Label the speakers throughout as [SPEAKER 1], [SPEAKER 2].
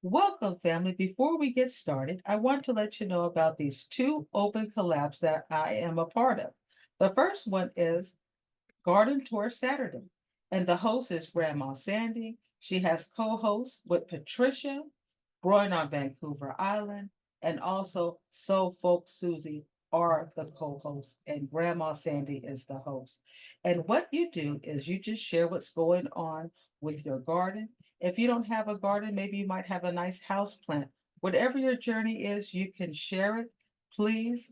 [SPEAKER 1] Welcome, family. Before we get started, I want to let you know about these two open collabs that I am a part of. The first one is Garden Tour Saturday, and the host is Grandma Sandy. She has co-hosts with Patricia, growing on Vancouver Island, and also Suffolk Susie are the co-hosts, and Grandma Sandy is the host. And what you do is you just share what's going on with your garden. If you don't have a garden, maybe you might have a nice house plant. Whatever your journey is, you can share it. Please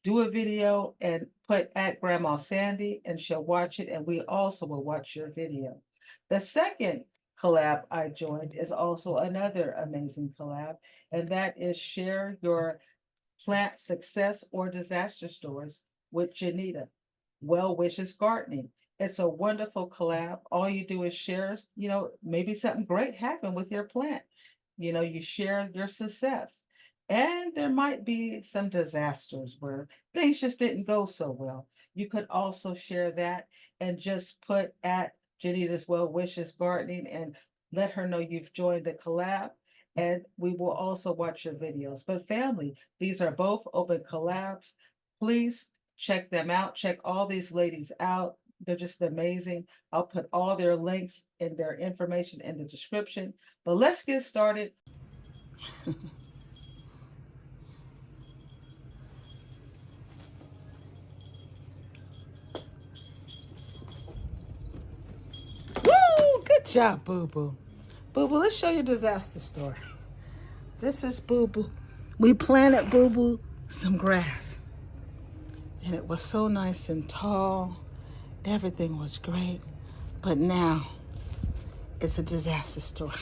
[SPEAKER 1] do a video and put at Grandma Sandy, and she'll watch it, and we also will watch your video. The second collab I joined is also another amazing collab, and that is share your plant success or disaster stories with Jenita. Well Wishes Gardening. It's a wonderful collab. All you do is share, maybe something great happened with your plant. You share your success. And there might be some disasters where things just didn't go so well. You could also share that and just put at Jenita's Well Wishes Gardening and let her know you've joined the collab. And we will also watch your videos. But family, these are both open collabs. Please check them out. Check all these ladies out. They're just amazing. I'll put all their links and their information in the description. But let's get started. Woo! Good job, Boo Boo. Boo Boo, let's show you a disaster story. This is Boo Boo. We planted Boo Boo some grass. And it was so nice and tall. Everything was great. But now it's a disaster story.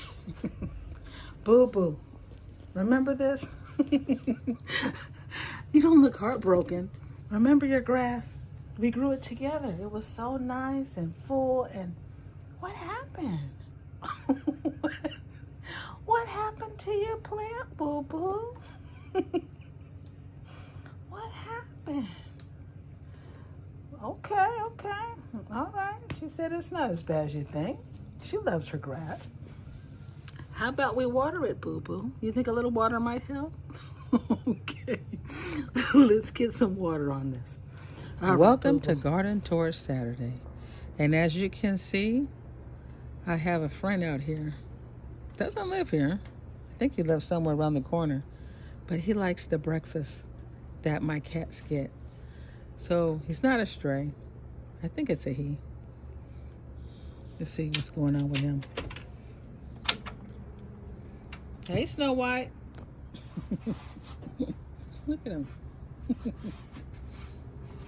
[SPEAKER 1] Boo Boo, remember this? You don't look heartbroken. Remember your grass? We grew it together. It was so nice and full. And what happened? What happened to your plant, Boo Boo? What happened? Okay. All right. She said it's not as bad as you think. She loves her grass. How about we water it, Boo Boo? You think a little water might help? Okay. Let's get some water on this. Welcome to Garden Tour Saturday. And as you can see, I have a friend out here. Doesn't live here. I think he lives somewhere around the corner. But he likes the breakfast that my cats get. So he's not a stray. I think it's a he. Let's see what's going on with him. Hey, Snow White. Look at him.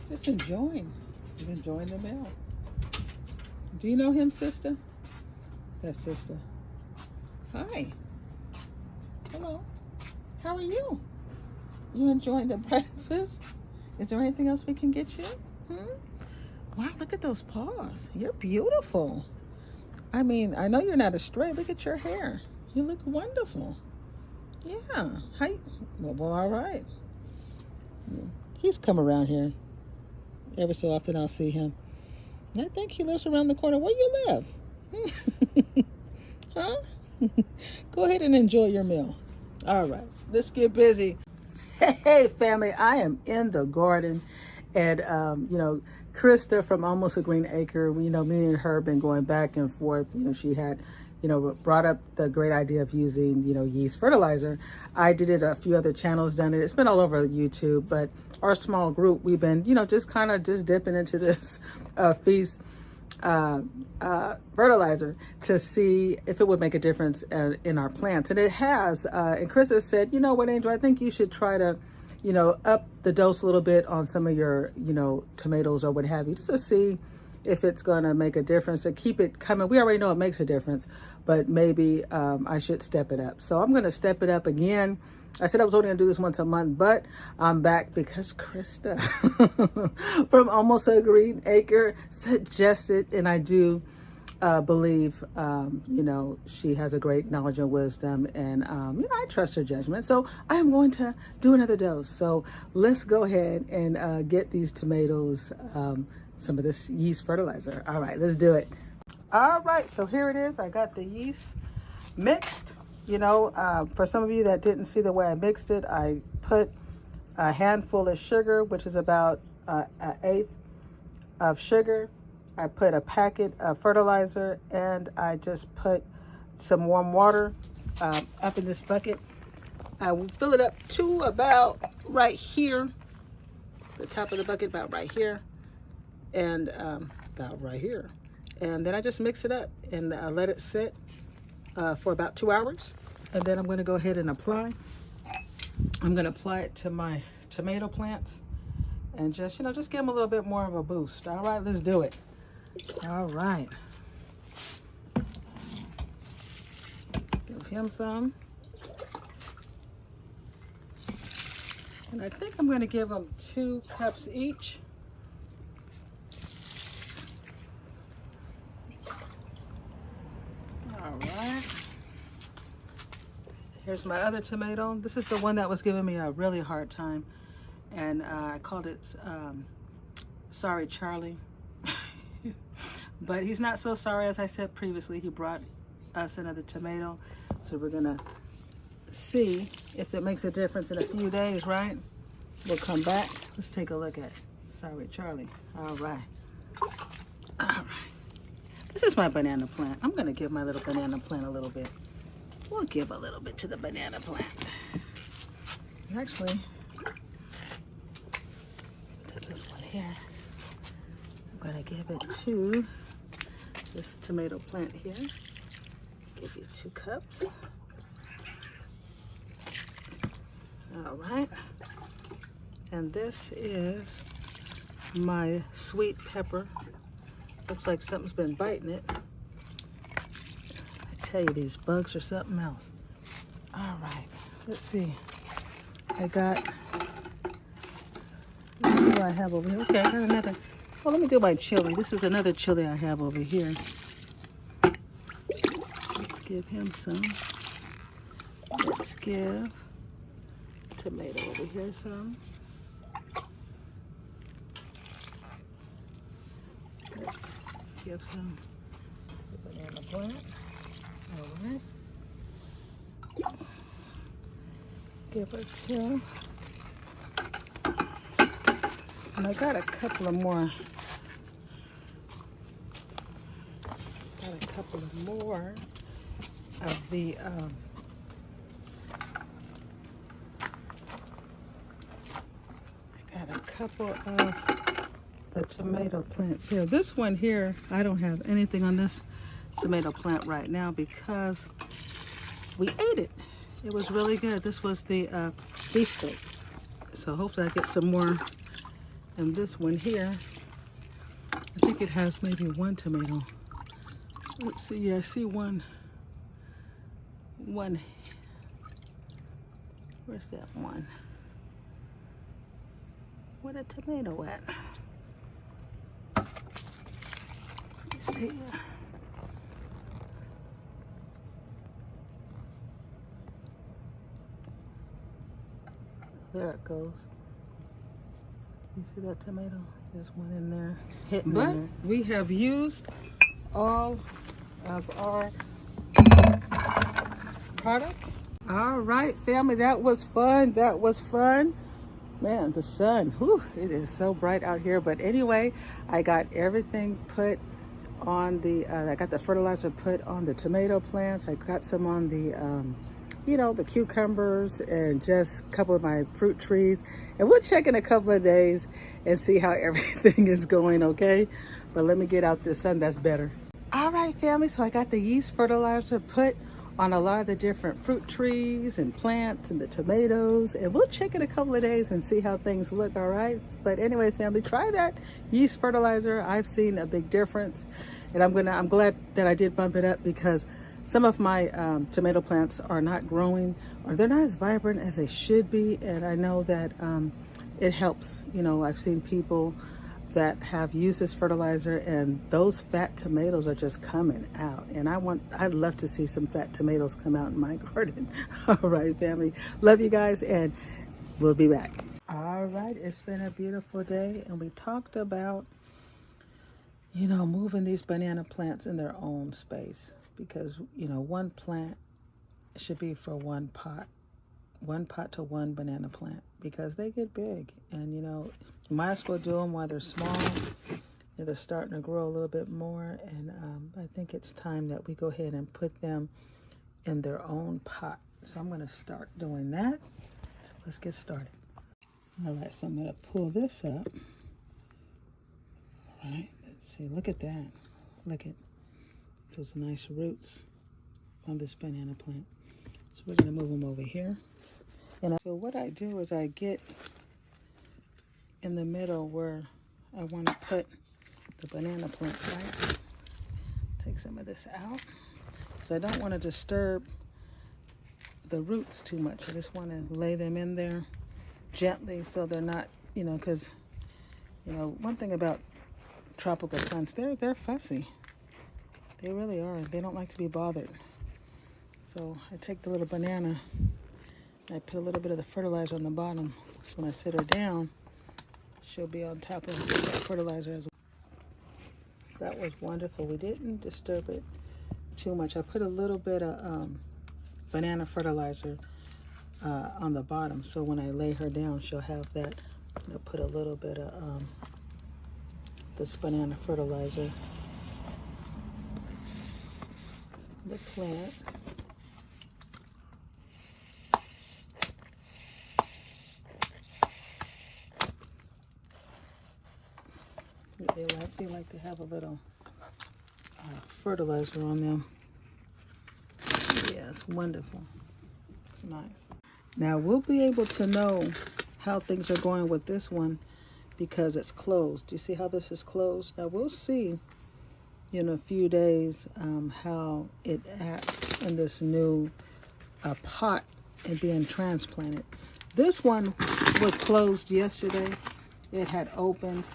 [SPEAKER 1] Just enjoying. He's enjoying the meal. Do you know him, sister? That's sister. Hi. Hello. How are you? You enjoying the breakfast? Is there anything else we can get you? Wow, look at those paws. You're beautiful. I mean, I know you're not a stray. Look at your hair. You look wonderful. Yeah. Hi. Well, all right. He's come around here. Every so often I'll see him. And I think he lives around the corner. Where you live? Huh? Go ahead and enjoy your meal. All right. Let's get busy. Hey, family. I am in the garden. And, Krista from Almost a Green Acre, me and her have been going back and forth. She had, brought up the great idea of using, yeast fertilizer. I did it, a few other channels done it. It's been all over YouTube, but our small group, we've been, just kind of just dipping into this feast fertilizer to see if it would make a difference in our plants. And it has. And Krista said, you know what, Angel, I think you should try to up the dose a little bit on some of your, tomatoes or what have you, just to see if it's going to make a difference, to keep it coming. We already know it makes a difference, but maybe I should step it up. So I'm going to step it up again. I said I was only going to do this once a month, but I'm back because Krista from Almost a Green Acre suggested, and I do believe, you know, she has a great knowledge and wisdom, and, you know, I trust her judgment. So I am going to do another dose. So let's go ahead and get these tomatoes some of this yeast fertilizer. All right, let's do it. All right, so here it is. I got the yeast mixed. You know, for some of you that didn't see the way I mixed it, I put a handful of sugar, which is about an eighth of sugar. I put a packet of fertilizer, and I just put some warm water up in this bucket. I will fill it up to about right here, the top of the bucket, about right here, and about right here. And then I just mix it up and let it sit for about 2 hours. And then I'm going to go ahead and apply. I'm going to apply it to my tomato plants and just, you know, just give them a little bit more of a boost. All right, let's do it. All right. Give him some. And I think I'm going to give them 2 cups each. All right. Here's my other tomato. This is the one that was giving me a really hard time. And I called it Sorry Charlie. But he's not so sorry. As I said previously, he brought us another tomato. So we're gonna see if it makes a difference in a few days, right? We'll come back. Let's take a look at Sorry Charlie. All right. All right. This is my banana plant. I'm gonna give my little banana plant a little bit. We'll give a little bit to the banana plant. Actually, to this one here. I'm gonna give it to this tomato plant here. Give you 2 cups. All right. And this is my sweet pepper. Looks like something's been biting it. I tell you, these bugs are something else. All right, let's see. I got, what do I have over here? Okay, I got another. Oh, let me do my chili. This is another chili I have over here. Let's give him some. Let's give tomato over here some. Let's give some banana plant. All right. Give her 2. And I got a couple of more. Got a couple of more of the I got a couple of the tomato plants here. This one here, I don't have anything on this tomato plant right now because we ate it. It was really good. This was the beef steak. So hopefully I get some more. And this one here, I think it has maybe 1 tomato. Let's see, yeah, I see one. Where's that one? Where the tomato at? Let's see. There it goes. You see that tomato? There's one in there. But we have used all of our product. All right, family, that was fun. That was fun. Man, the sun, whew, it is so bright out here. But anyway, I got everything put on the, I got the fertilizer put on the tomato plants. I got some on the, you know, the cucumbers and just a couple of my fruit trees. And we'll check in a couple of days and see how everything is going, okay? But let me get out the sun, that's better. All right, family, so I got the yeast fertilizer put on a lot of the different fruit trees and plants and the tomatoes. And we'll check in a couple of days and see how things look, all right? But anyway, family, try that yeast fertilizer. I've seen a big difference. And I'm glad that I did bump it up because some of my tomato plants are not growing, or they're not as vibrant as they should be. And I know that it helps. You know, I've seen people that have used this fertilizer, and those fat tomatoes are just coming out. And I'd love to see some fat tomatoes come out in my garden. All right, family. Love you guys, and we'll be back. All right, it's been a beautiful day, and we talked about, you know, moving these banana plants in their own space, because, you know, one plant should be for one pot to one banana plant, because they get big, and you know, you might as well do them while they're small. They're starting to grow a little bit more, and I think it's time that we go ahead and put them in their own pot. So I'm going to start doing that. So let's get started. All right, so I'm going to pull this up. All right, let's see. Look at that. Look at those nice roots on this banana plant. So we're going to move them over here. And so what I do is I get in the middle where I want to put the banana plant, right? Take some of this out, because I don't want to disturb the roots too much. I just want to lay them in there gently so they're not, you know, because, you know, one thing about tropical plants, they're fussy. They really are. They don't like to be bothered. So I take the little banana, I put a little bit of the fertilizer on the bottom, so when I sit her down, she'll be on top of that fertilizer as well. That was wonderful. We didn't disturb it too much. I put a little bit of banana fertilizer on the bottom, so when I lay her down, she'll have that. I'll put a little bit of this banana fertilizer. The plant. They like to have a little fertilizer on them. Yeah, it's wonderful. It's nice. Now we'll be able to know how things are going with this one because it's closed. You see how this is closed? Now we'll see in a few days how it acts in this new pot and being transplanted. This one was closed yesterday. It had opened.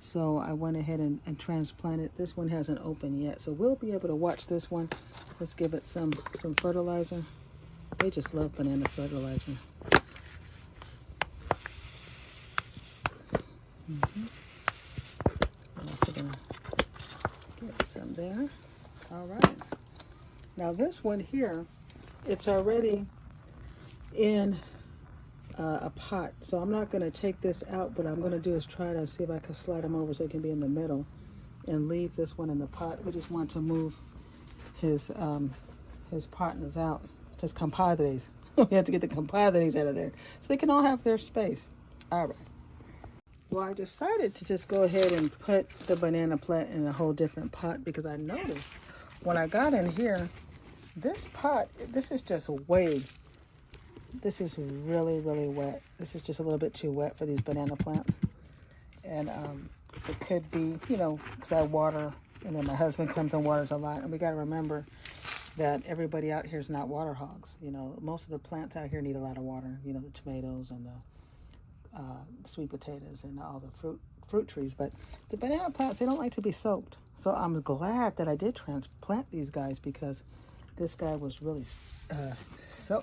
[SPEAKER 1] So I went ahead and transplanted. This one hasn't opened yet. So we'll be able to watch this one. Let's give it some fertilizer. They just love banana fertilizer. I'm also gonna get some there. All right. Now this one here, it's already in a pot, so I'm not going to take this out. What I'm going to do is try to see if I can slide them over so it can be in the middle and leave this one in the pot. We just want to move his partners out, his compadres. We have to get the compadres out of there so they can all have their space. All right. Well, I decided to just go ahead and put the banana plant in a whole different pot because I noticed when I got in here, this pot, this is just way. This is really, really wet. This is just a little bit too wet for these banana plants. And it could be, you know, because I water, and then my husband comes and waters a lot. And we got to remember that everybody out here is not water hogs. You know, most of the plants out here need a lot of water. You know, the tomatoes and the sweet potatoes and all the fruit trees. But the banana plants, they don't like to be soaked. So I'm glad that I did transplant these guys because this guy was really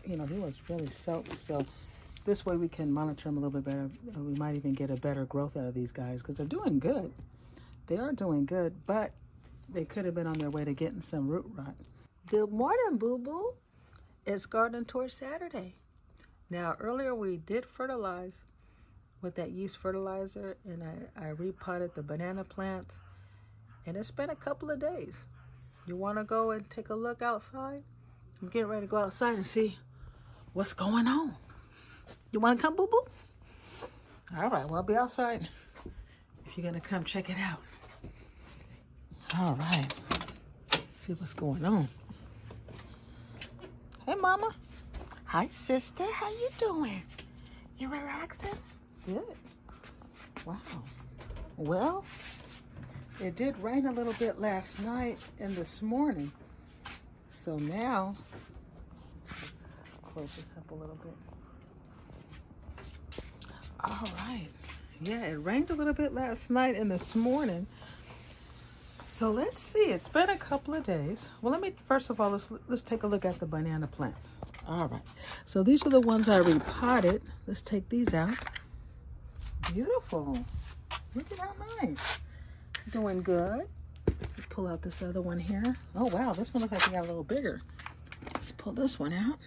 [SPEAKER 1] he was really soaked. So this way we can monitor him a little bit better. We might even get a better growth out of these guys because they're doing good. They are doing good, but they could have been on their way to getting some root rot. Good morning, boo-boo. It's Garden Tour Saturday. Now, earlier we did fertilize with that yeast fertilizer, and I repotted the banana plants, and it's been a couple of days. You want to go and take a look outside? I'm getting ready to go outside and see what's going on. You want to come, boo-boo? All right, well, I'll be outside if you're going to come check it out. All right. Let's see what's going on. Hey, Mama. Hi, sister. How you doing? You relaxing? Good. Wow. Well, it did rain a little bit last night and this morning. So now, close this up a little bit. All right. Yeah, it rained a little bit last night and this morning. So let's see. It's been a couple of days. Well, first of all, let's take a look at the banana plants. All right. So these are the ones I repotted. Let's take these out. Beautiful. Look at how nice. Doing good. Let's pull out this other one here. Oh, wow. This one looks like it got a little bigger. Let's pull this one out.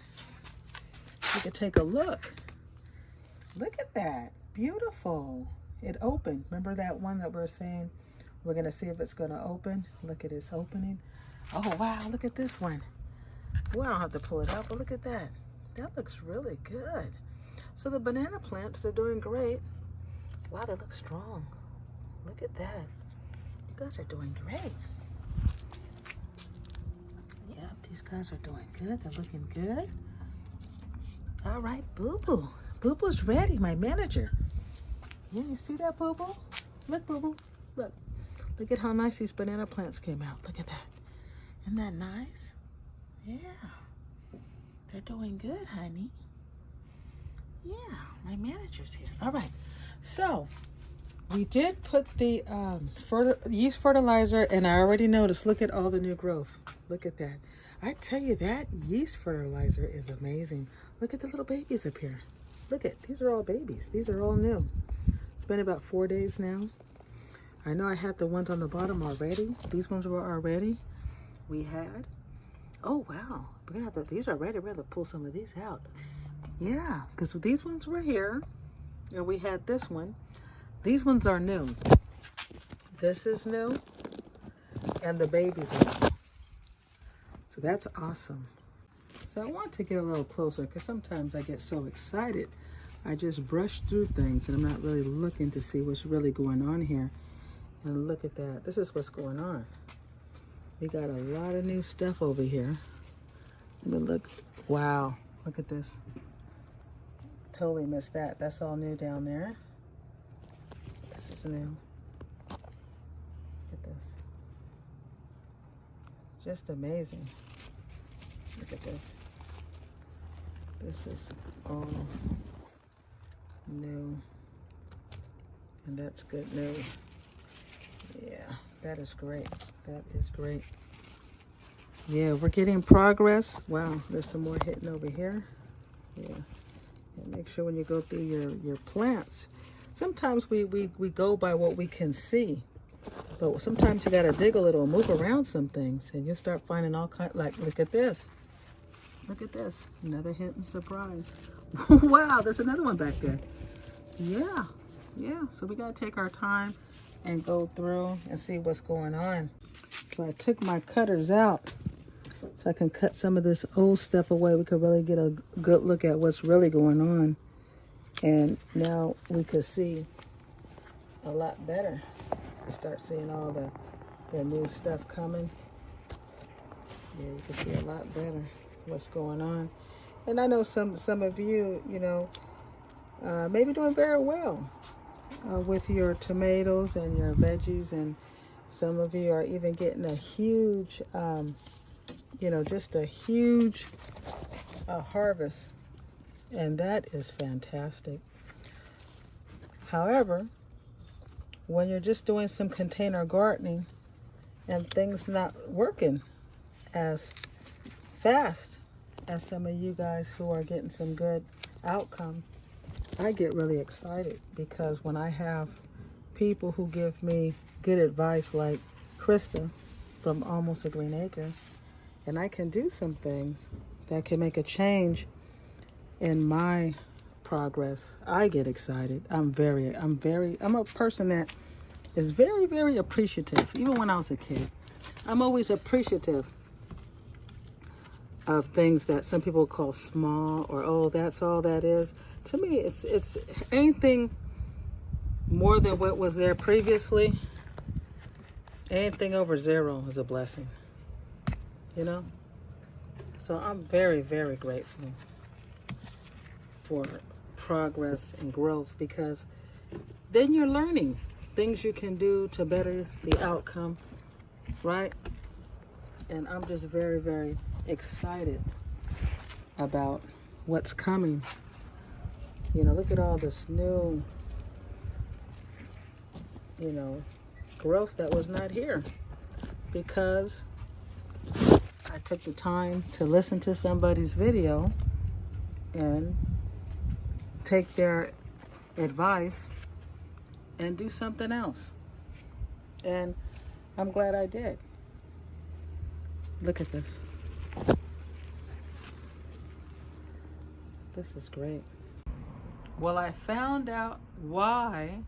[SPEAKER 1] You can take a look. Look at that. Beautiful. It opened. Remember that one that we're saying we're going to see if it's going to open? Look at its opening. Oh, wow. Look at this one. Well, I don't have to pull it out, but look at that. That looks really good. So the banana plants, they're doing great. Wow, they look strong. Look at that. You guys are doing great. Yeah, these guys are doing good. They're looking good. All right, Boo Boo. Boo Boo's ready, my manager. Yeah, you see that, Boo Boo? Look, Boo Boo. Look. Look at how nice these banana plants came out. Look at that. Isn't that nice? Yeah. They're doing good, honey. Yeah, my manager's here. All right. So, we did put the yeast fertilizer, and I already noticed, look at all the new growth. Look at that. I tell you, that yeast fertilizer is amazing. Look at the little babies up here. Look at, these are all babies. These are all new. It's been about 4 days now. I know I had the ones on the bottom already. These ones were already. We had, oh wow, we're gonna have to, these are ready. We're gonna pull some of these out. Yeah, because these ones were here, and we had this one. These ones are new. This is new, and the babies are new. So that's awesome. So I want to get a little closer because sometimes I get so excited. I just brush through things and I'm not really looking to see what's really going on here. And look at that. This is what's going on. We got a lot of new stuff over here. Let me look. Wow. Look at this. Totally missed that. That's all new down there. This is new. Look at this. Just amazing. Look at this. This is all new. And that's good news. Yeah, that is great. That is great. Yeah, we're getting progress. Wow, there's some more hitting over here. Yeah. And make sure when you go through your plants, sometimes we go by what we can see. But sometimes you gotta dig a little and move around some things, and you'll start finding all kinds, like, look at this. Look at this, another hint and surprise. Wow, there's another one back there. Yeah, yeah, so we gotta take our time and go through and see what's going on. So I took my cutters out so I can cut some of this old stuff away. We could really get a good look at what's really going on. And now we could see a lot better. We start seeing all the new stuff coming. Yeah, you can see a lot better what's going on. And I know some of you, you know, maybe doing very well with your tomatoes and your veggies, and some of you are even getting a huge, you know, just a huge harvest, and that is fantastic. However, when you're just doing some container gardening and things not working as fast as some of you guys who are getting some good outcome, I get really excited, because when I have people who give me good advice like Krista from Almost a Green Acre, and I can do some things that can make a change in my progress, I get excited. I'm a person that is very, very appreciative. Even when I was a kid, I'm always appreciative of things that some people call small, or, oh, that's all that is. To me, it's anything more than what was there previously. Anything over zero is a blessing, you know? So I'm very, very grateful for progress and growth, because then you're learning things you can do to better the outcome, right? And I'm just very, very excited about what's coming. You know, look at all this new you know, growth that was not here, because I took the time to listen to somebody's video and take their advice and do something else. And I'm glad I did. Look at this. This is great. Well, I found out why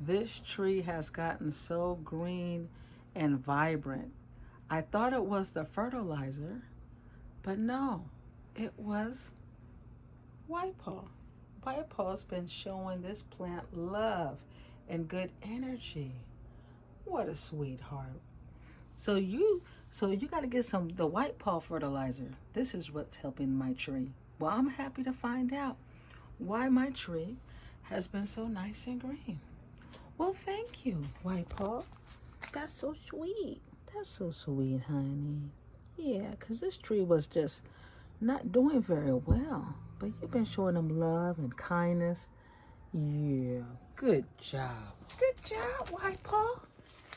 [SPEAKER 1] this tree has gotten so green and vibrant. I thought it was the fertilizer, but no, it was White Paw. White Paw's been showing this plant love and good energy. What a sweetheart. So you got to get the White Paw fertilizer. This is what's helping my tree. Well, I'm happy to find out why my tree has been so nice and green. Well, thank you, White Paw. That's so sweet. That's so sweet, honey. Yeah, because this tree was just not doing very well. But you've been showing them love and kindness. Yeah, good job. Good job, White Paw.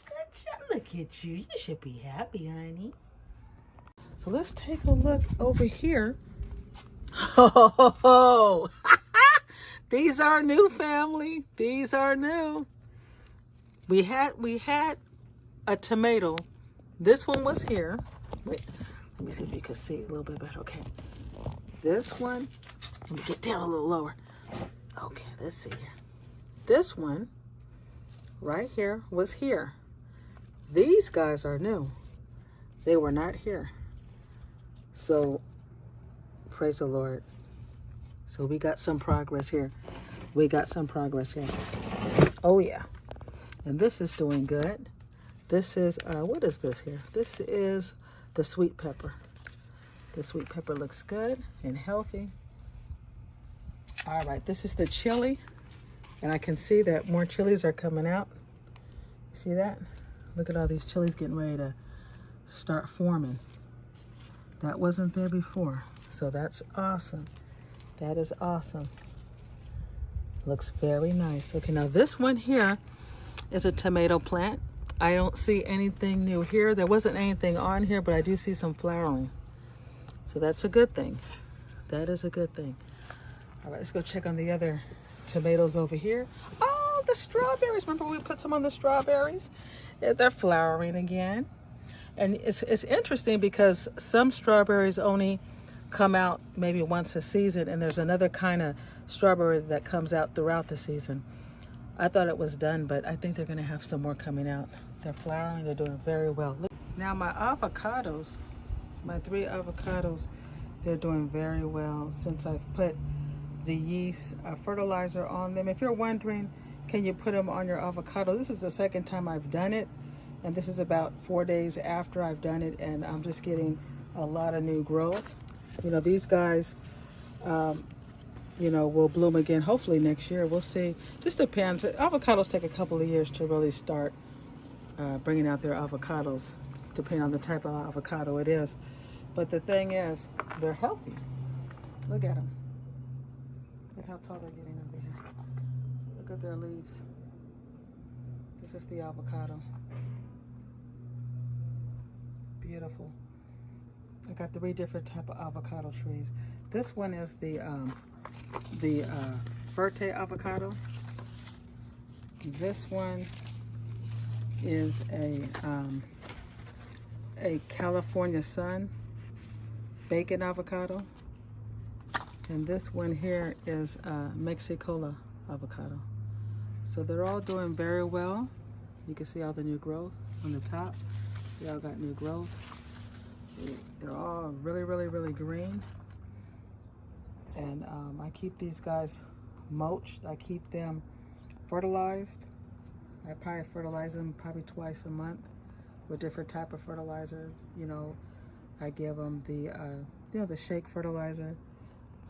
[SPEAKER 1] Good job. Look at you. You should be happy, honey. So let's take a look over here. Oh, these are new, family. These are new. We had a tomato. This one was here. Wait, let me see if you can see a little bit better. Okay. This one, let me get down a little lower. Okay, let's see here. This one right here was here. These guys are new. They were not here. So, praise the Lord. So we got some progress here. We got some progress here. Oh yeah. And this is doing good. This is, what is this here? This is the sweet pepper. The sweet pepper looks good and healthy. All right, this is the chili. And I can see that more chilies are coming out. See that? Look at all these chilies getting ready to start forming. That wasn't there before. So that's awesome. That is awesome. Looks very nice. Okay, now this one here is a tomato plant. I don't see anything new here. There wasn't anything on here, but I do see some flowering. So that's a good thing. That is a good thing. All right, let's go check on the other tomatoes over here. Oh, the strawberries. Remember we put some on the strawberries? Yeah, they're flowering again. And it's interesting because some strawberries only come out maybe once a season, and there's another kind of strawberry that comes out throughout the season. I thought it was done, but I think they're going to have some more coming out. They're flowering. They're doing very well. Look. Now my avocados, my 3 avocados, they're doing very well since I've put the yeast fertilizer on them. If you're wondering, can you put them on your avocado? This is the second time I've done it, and this is about 4 days after I've done it, and I'm just getting a lot of new growth. You know, these guys, you know, will bloom again hopefully next year. We'll see. Just depends. Avocados take a couple of years to really start bringing out their avocados, depending on the type of avocado it is. But the thing is, they're healthy. Look at them. Look how tall they're getting over here. Look at their leaves. This is the avocado. Beautiful. I got 3 different type of avocado trees. This one is the Verte avocado. This one is a California Sun bacon avocado. And this one here is Mexicola avocado. So they're all doing very well. You can see all the new growth on the top. They all got new growth. They're all really, really, really green. And I keep these guys mulched. I keep them fertilized. I probably fertilize them probably twice a month with different type of fertilizer. You know, I give them the, you know, the shake fertilizer.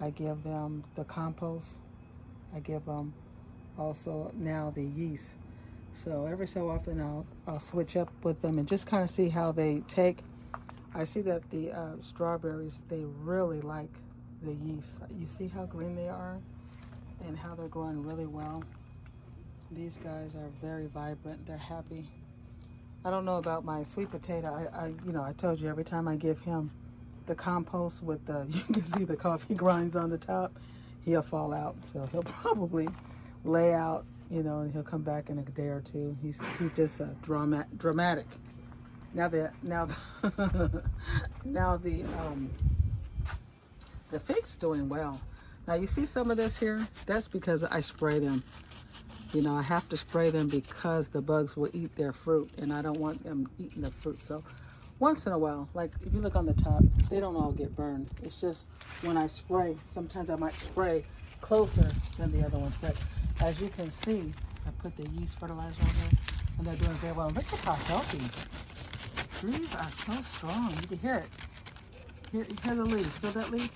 [SPEAKER 1] I give them the compost. I give them also now the yeast. So every so often I'll switch up with them and just kind of see how they take. I see that the strawberries, they really like the yeast. You see how green they are and how they're growing really well. These guys are very vibrant. They're happy. I don't know about my sweet potato. I told you every time I give him the compost with the, you can see the coffee grinds on the top, he'll fall out. So he'll probably lay out, and he'll come back in a day or two. He's just dramatic. Now the the fig's doing well. Now you see some of this here? That's because I spray them. I have to spray them because the bugs will eat their fruit, and I don't want them eating the fruit. So once in a while, like if you look on the top, they don't all get burned. It's just when I spray, sometimes I might spray closer than the other ones. But as you can see, I put the yeast fertilizer on there, and they're doing very well. Look at how healthy. These are so strong. You can hear it. Hear the leaf. Feel that leaf?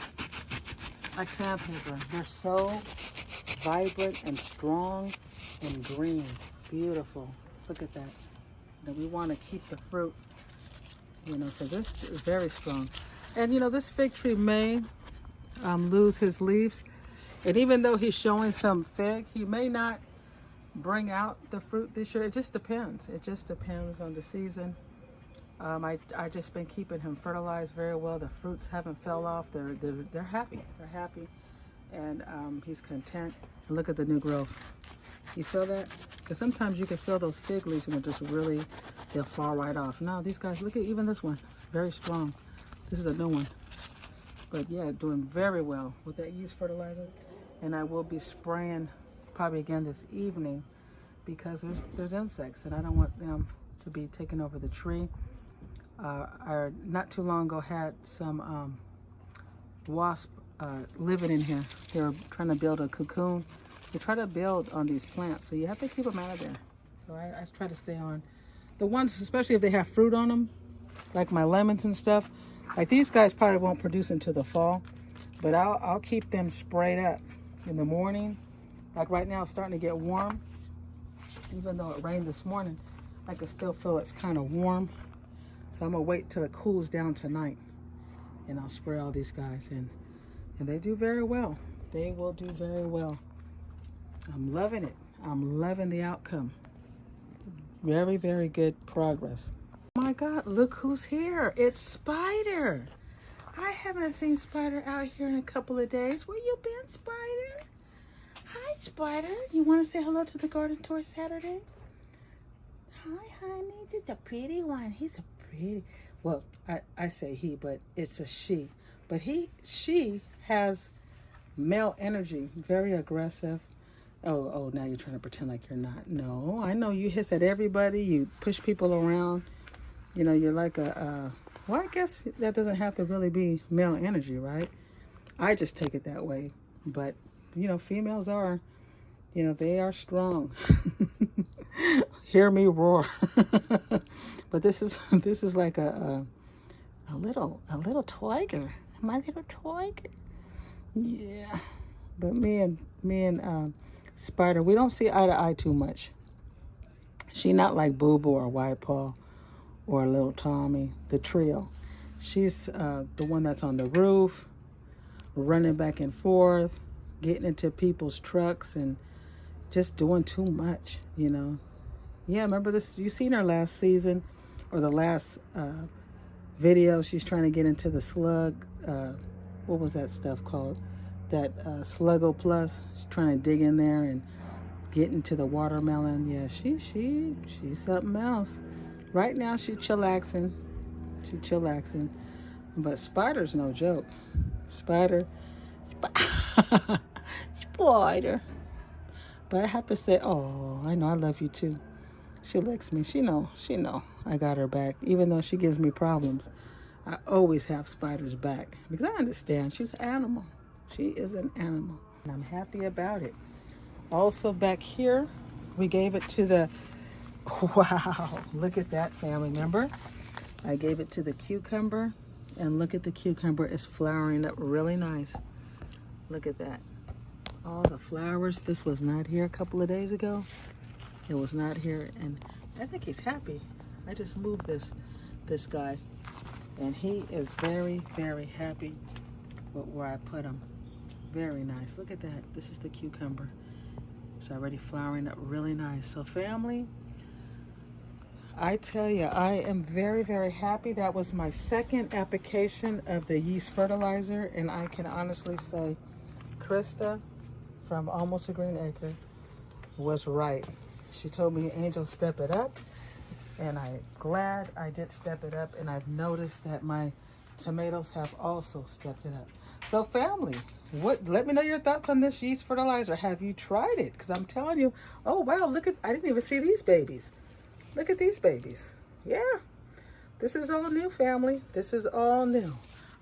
[SPEAKER 1] Like sandpaper. They're so vibrant and strong and green. Beautiful. Look at that. Now we want to keep the fruit, so this is very strong. And this fig tree may lose his leaves. And even though he's showing some fig, he may not bring out the fruit this year. It just depends. It just depends on the season. I just been keeping him fertilized very well. The fruits haven't fell off. They're happy. They're happy, and he's content. And look at the new growth. You feel that? Because sometimes you can feel those fig leaves and they'll fall right off. Now these guys, look at even this one. It's very strong. This is a new one. But yeah, doing very well with that yeast fertilizer. And I will be spraying probably again this evening because there's insects and I don't want them to be taking over the tree. I not too long ago had some wasp living in here. They were trying to build a cocoon. They try to build on these plants, so you have to keep them out of there. So I try to stay on the ones, especially if they have fruit on them, like my lemons and stuff. Like these guys probably won't produce until the fall, but I'll keep them sprayed up in the morning. Like right now, it's starting to get warm. Even though it rained this morning, I can still feel it's kind of warm. So I'm gonna wait till it cools down tonight, and I'll spray all these guys in. And they do very well. They will do very well. I'm loving it. I'm loving the outcome. Very, very good progress. Oh my God, look who's here. It's Spider. I haven't seen Spider out here in a couple of days. Where you been, Spider? Hi, Spider. You want to say hello to the garden tour Saturday? Hi, honey. This is a pretty one. He's a pretty, well, I say he, but it's a she. But she has male energy, very aggressive. Oh, now you're trying to pretend like you're not. No, I know you hiss at everybody. You push people around. You're like well, I guess that doesn't have to really be male energy, right? I just take it that way. But, females are, they are strong. Hear me roar. But this is like a little tiger. My little tiger. Yeah. But me and Spider, we don't see eye to eye too much. She not like Boo Boo or White Paw or Little Tommy, the trio. She's the one that's on the roof, running back and forth, getting into people's trucks and just doing too much, Yeah, remember this? You seen her last season or the last video? She's trying to get into the slug. What was that stuff called? That Sluggo Plus. She's trying to dig in there and get into the watermelon. Yeah, she's something else. Right now she's chillaxing. But Spider's no joke. Spider. Spider. But I have to say, oh, I know I love you too. She licks me. She know I got her back. Even though she gives me problems, I always have Spider's back because I understand she's an animal. She is an animal, and I'm happy about it. Also back here, we gave it to the, wow, look at that family member. I gave it to the cucumber, and look at the cucumber. It's flowering up really nice. Look at that. All the flowers. This was not here a couple of days ago. It was not here, and I think he's happy. I just moved this guy, and he is very, very happy with where I put him. Very nice. Look at that. This is the cucumber. It's already flowering up really nice. So family, I tell you, I am very, very happy. That was my second application of the yeast fertilizer, and I can honestly say Krista from Almost a Green Acre was right. She told me, Angel, step it up, and I'm glad I did step it up, and I've noticed that my tomatoes have also stepped it up. So family, let me know your thoughts on this yeast fertilizer. Have you tried it? Because I'm telling you, oh wow, look at, I didn't even see these babies. Look at these babies. Yeah, this is all new, family. This is all new.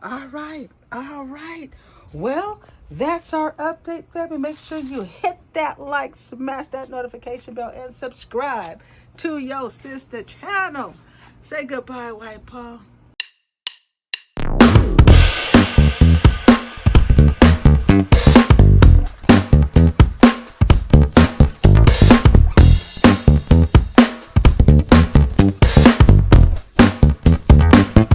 [SPEAKER 1] All right, all right. Well, that's our update, family. Make sure you hit that like, smash that notification bell, and subscribe to your sister channel. Say goodbye, White Paw.